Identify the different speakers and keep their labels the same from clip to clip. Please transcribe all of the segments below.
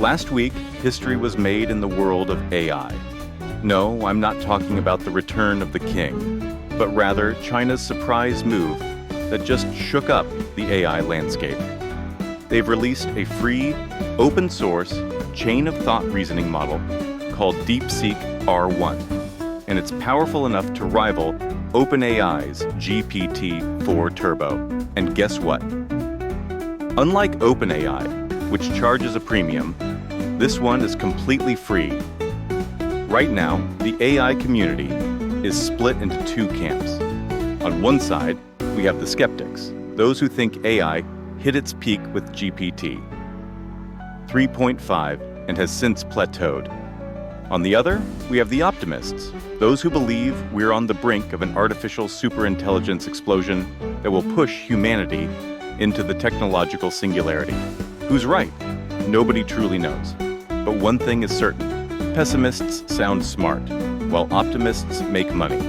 Speaker 1: Last week, history was made in the world of AI. No, I'm not talking about the return of the king, but rather China's surprise move that just shook up the AI landscape. They've released a free, open-source, chain-of-thought reasoning model called DeepSeek R1, and it's powerful enough to rival OpenAI's GPT-4 Turbo. And guess what? Unlike OpenAI, which charges a premium, this one is completely free. Right now, the AI community is split into two camps. On one side, we have the skeptics, those who think AI hit its peak with GPT 3.5 and has since plateaued. On the other, we have the optimists, those who believe we're on the brink of an artificial superintelligence explosion that will push humanity into the technological singularity. Who's right? Nobody truly knows. But one thing is certain: pessimists sound smart, while optimists make money.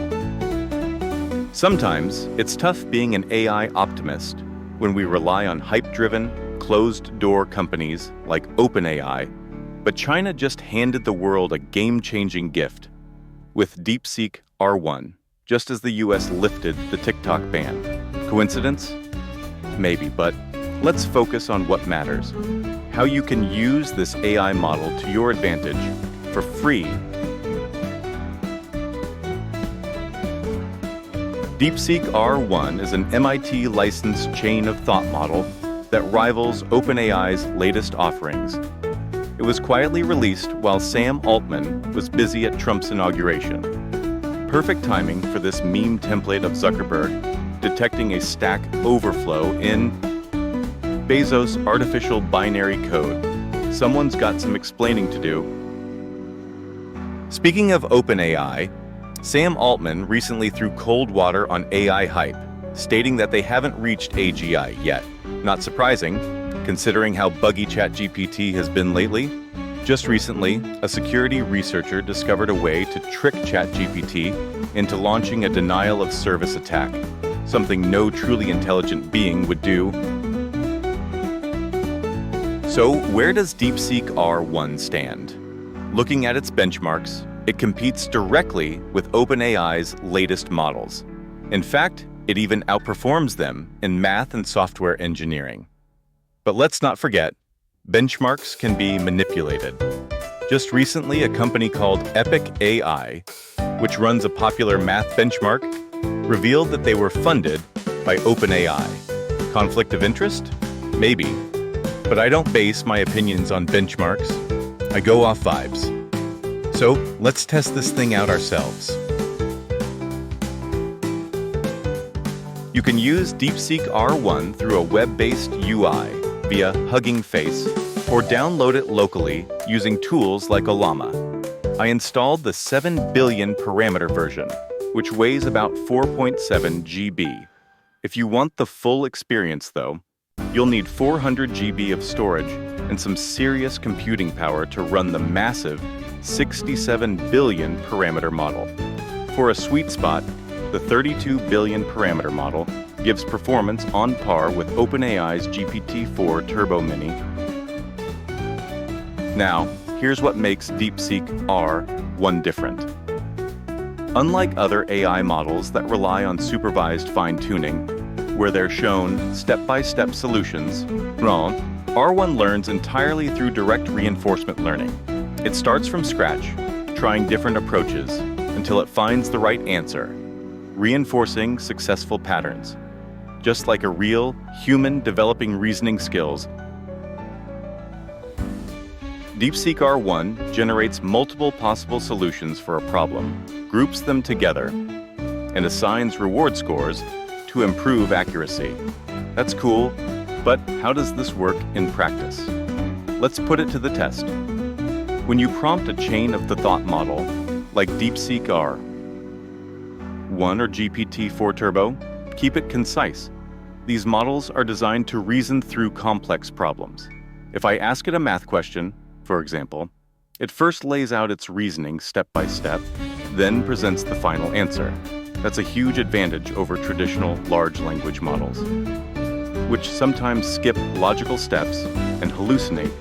Speaker 1: Sometimes it's tough being an AI optimist when we rely on hype-driven, closed-door companies like OpenAI, but China just handed the world a game-changing gift with DeepSeek R1, just as the US lifted the TikTok ban. Coincidence? Maybe, but let's focus on what matters: how you can use this AI model to your advantage for free. DeepSeek R1 is an MIT-licensed chain-of-thought model that rivals OpenAI's latest offerings. It was quietly released while Sam Altman was busy at Trump's inauguration. Perfect timing for this meme template of Zuckerberg detecting a Stack Overflow in Bezos' artificial binary code. Someone's got some explaining to do. Speaking of OpenAI, Sam Altman recently threw cold water on AI hype, stating that they haven't reached AGI yet. Not surprising, considering how buggy ChatGPT has been lately. Just recently, a security researcher discovered a way to trick ChatGPT into launching a denial-of-service attack, something no truly intelligent being would do. So, where does DeepSeek R1 stand? Looking at its benchmarks, it competes directly with OpenAI's latest models. In fact, it even outperforms them in math and software engineering. But let's not forget, benchmarks can be manipulated. Just recently, a company called Epic AI, which runs a popular math benchmark, revealed that they were funded by OpenAI. Conflict of interest? Maybe. But I don't base my opinions on benchmarks. I go off vibes. So let's test this thing out ourselves. You can use DeepSeek R1 through a web-based UI via Hugging Face, or download it locally using tools like Ollama. I installed the 7 billion parameter version, which weighs about 4.7 GB. If you want the full experience, though, you'll need 400 GB of storage and some serious computing power to run the massive 67 billion parameter model. For a sweet spot, the 32 billion parameter model gives performance on par with OpenAI's GPT-4 Turbo Mini. Now, here's what makes DeepSeek R1 different. Unlike other AI models that rely on supervised fine-tuning, where they're shown step-by-step solutions, R1 learns entirely through direct reinforcement learning. It starts from scratch, trying different approaches until it finds the right answer, reinforcing successful patterns. Just like a real human developing reasoning skills, DeepSeek R1 generates multiple possible solutions for a problem, groups them together, and assigns reward scores to improve accuracy. That's cool, but how does this work in practice? Let's put it to the test. When you prompt a chain-of-thought model, like DeepSeek R1 or GPT-4 Turbo, keep it concise. These models are designed to reason through complex problems. If I ask it a math question, for example, it first lays out its reasoning step by step, then presents the final answer. That's a huge advantage over traditional large language models, which sometimes skip logical steps and hallucinate.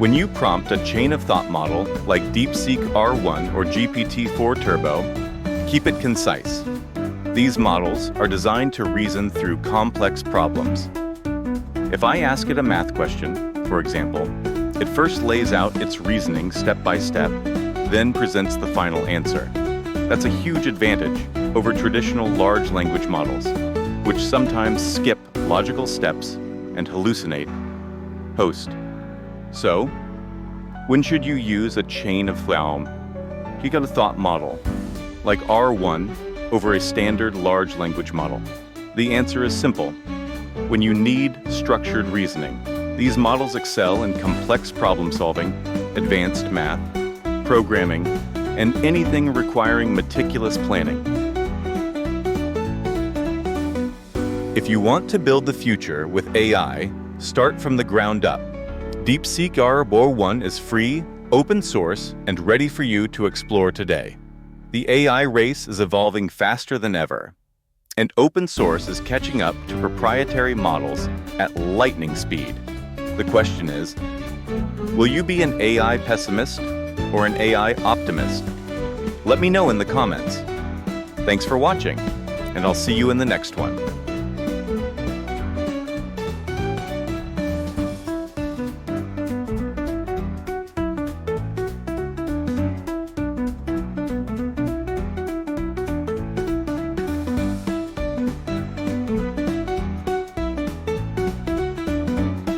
Speaker 1: When you prompt a chain of thought model like DeepSeek R1 or GPT-4 Turbo, keep it concise. These models are designed to reason through complex problems. If I ask it a math question, for example, it first lays out its reasoning step by step, then presents the final answer. That's a huge advantage over traditional large language models, which sometimes skip logical steps and hallucinate. Host. So, when should you use a chain of thought model, like R1 over a standard large language model? The answer is simple. When you need structured reasoning. These models excel in complex problem-solving, advanced math, programming, and anything requiring meticulous planning. If you want to build the future with AI, start from the ground up. DeepSeek R1 is free, open source, and ready for you to explore today. The AI race is evolving faster than ever, and open source is catching up to proprietary models at lightning speed. The question is, will you be an AI pessimist or an AI optimist? Let me know in the comments. Thanks for watching, and I'll see you in the next one.